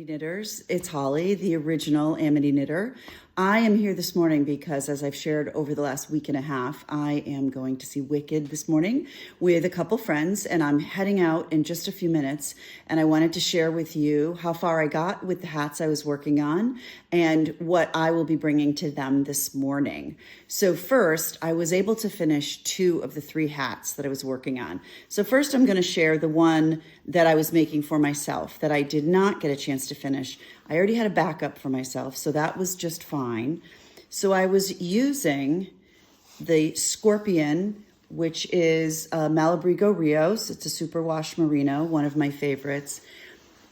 Amity Knitters. It's Holly, the original Amity Knitter. I am here this morning because, as I've shared over the last week and a half, I am going to see Wicked this morning with a couple friends, and I'm heading out in just a few minutes. And I wanted to share with you how far I got with the hats I was working on and what I will be bringing to them this morning. So first, I was able to finish 2 of the 3 hats that I was working on. So first, I'm going to share the one that I was making for myself that I did not get a chance to finish. I already had a backup for myself, so that was just fine. So I was using the Scorpion, which is Malabrigo Rios. It's a superwash merino, one of my favorites.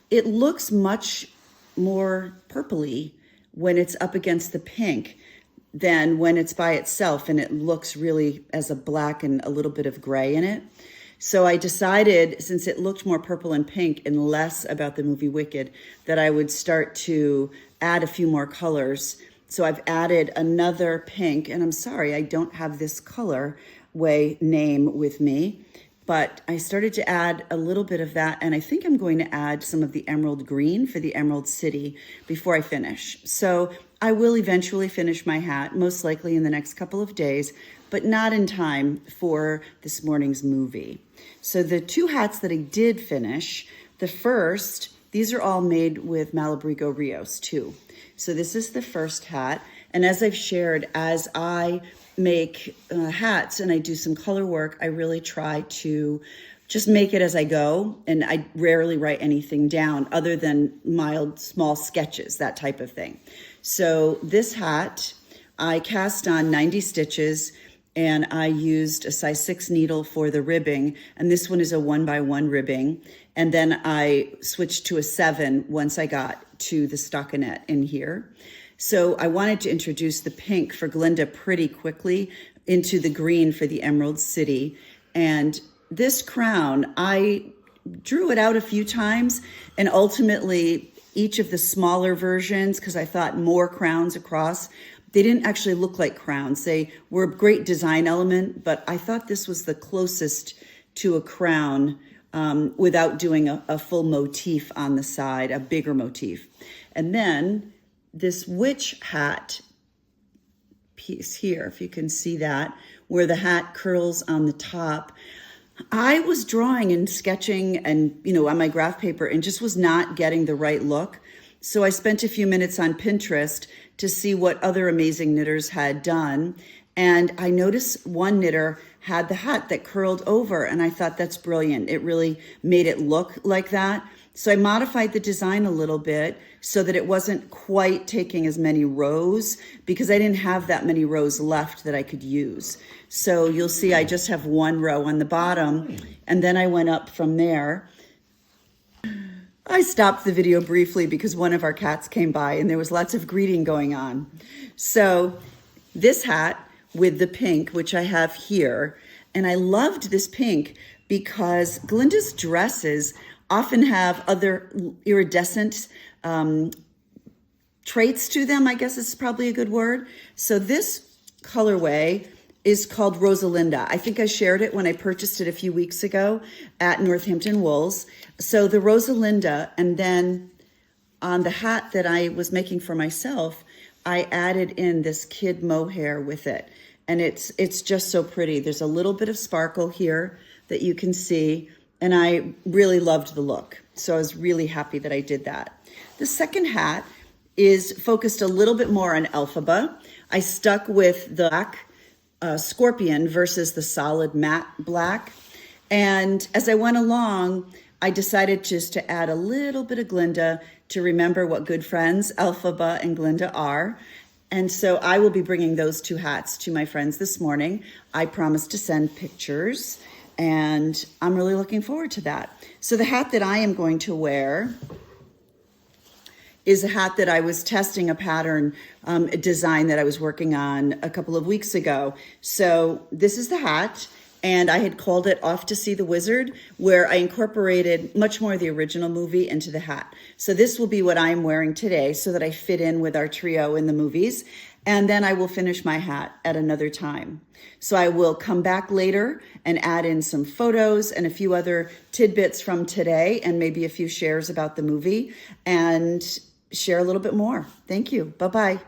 It looks much more purpley when it's up against the pink than when it's by itself, and it looks really as a black and a little bit of gray in it. So I decided, since it looked more purple and pink and less about the movie Wicked, that I would start to add a few more colors. So I've added another pink, and I'm sorry, I don't have this colorway name with me, but I started to add a little bit of that, and I think I'm going to add some of the emerald green for the Emerald City before I finish. So I will eventually finish my hat, most likely in the next couple of days, but not in time for this morning's movie. So the 2 hats that I did finish, the first, these are all made with Malabrigo Rios too. So this is the first hat. And as I've shared, as I make hats and I do some color work, I really try to just make it as I go. And I rarely write anything down other than mild, small sketches, that type of thing. So this hat, I cast on 90 stitches, and I used a size 6 needle for the ribbing, and this one is a 1x1 ribbing, and then I switched to a 7 once I got to the stockinette in here. So I wanted to introduce the pink for Glinda pretty quickly into the green for the Emerald City. And this crown, I drew it out a few times, and ultimately each of the smaller versions, because I thought more crowns across, they didn't actually look like crowns. They were a great design element, but I thought this was the closest to a crown without doing a full motif on the side, a bigger motif. And then this witch hat piece here, if you can see that, where the hat curls on the top. I was drawing and sketching and, on my graph paper and just was not getting the right look. So I spent a few minutes on Pinterest to see what other amazing knitters had done. And I noticed one knitter had the hat that curled over, and I thought that's brilliant. It really made it look like that. So I modified the design a little bit so that it wasn't quite taking as many rows, because I didn't have that many rows left that I could use. So you'll see I just have 1 row on the bottom, and then I went up from there. I stopped the video briefly because one of our cats came by and there was lots of greeting going on. So this hat with the pink, which I have here, and I loved this pink because Glinda's dresses often have other iridescent traits to them, I guess is probably a good word. So this colorway is called Rosalinda. I think I shared it when I purchased it a few weeks ago at Northampton Wools. So the Rosalinda, and then on the hat that I was making for myself, I added in this kid mohair with it. And it's just so pretty. There's a little bit of sparkle here that you can see, and I really loved the look. So I was really happy that I did that. The second hat is focused a little bit more on Elphaba. I stuck with the black Scorpion versus the solid matte black. And as I went along, I decided just to add a little bit of Glinda to remember what good friends Elphaba and Glinda are. And so I will be bringing those 2 hats to my friends this morning. I promised to send pictures, and I'm really looking forward to that. So the hat that I am going to wear is a hat that I was testing a pattern design that I was working on a couple of weeks ago. So this is the hat, and I had called it Off to See the Wizard, where I incorporated much more of the original movie into the hat. So this will be what I'm wearing today so that I fit in with our trio in the movies. and then I will finish my hat at another time. So I will come back later and add in some photos and a few other tidbits from today and maybe a few shares about the movie and share a little bit more. Thank you. Bye-bye.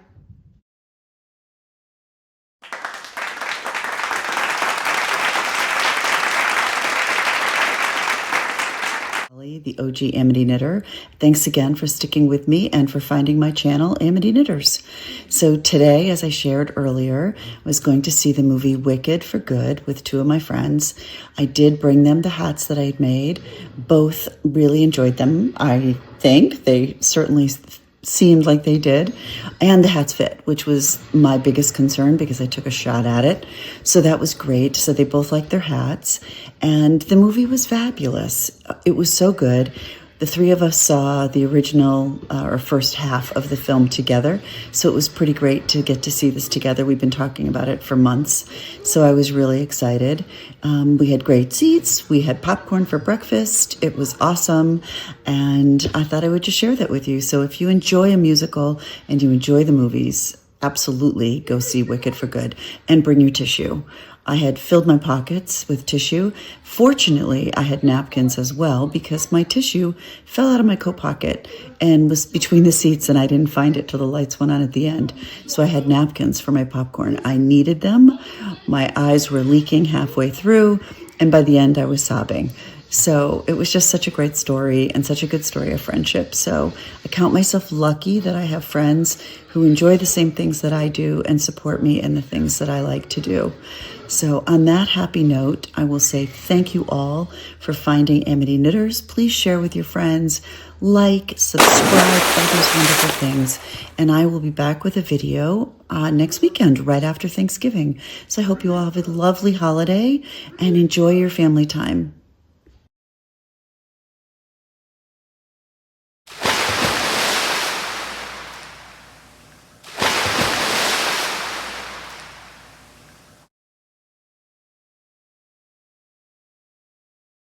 The OG Amity Knitter. Thanks again for sticking with me and for finding my channel, Amity Knitters. So today, as I shared earlier, I was going to see the movie Wicked for Good with two of my friends. I did bring them the hats that I had made. Both really enjoyed them, I think. They certainly seemed like they did, and the hats fit, which was my biggest concern because I took a shot at it. So that was great. So they both liked their hats, and the movie was fabulous. It was so good. The three of us saw the original or first half of the film together, so it was pretty great to get to see this together. We've been talking about it for months, so I was really excited. We had great seats. We had popcorn for breakfast. It was awesome, and I thought I would just share that with you. So if you enjoy a musical and you enjoy the movies, absolutely go see Wicked for Good and bring your tissue. I had filled my pockets with tissue. Fortunately, I had napkins as well because my tissue fell out of my coat pocket and was between the seats, and I didn't find it till the lights went on at the end. So I had napkins for my popcorn. I needed them. My eyes were leaking halfway through, and by the end I was sobbing. So it was just such a great story and such a good story of friendship. So I count myself lucky that I have friends who enjoy the same things that I do and support me in the things that I like to do. So on that happy note, I will say thank you all for finding Amity Knitters. Please share with your friends, like, subscribe, all those wonderful things. And I will be back with a video next weekend, right after Thanksgiving. So I hope you all have a lovely holiday and enjoy your family time.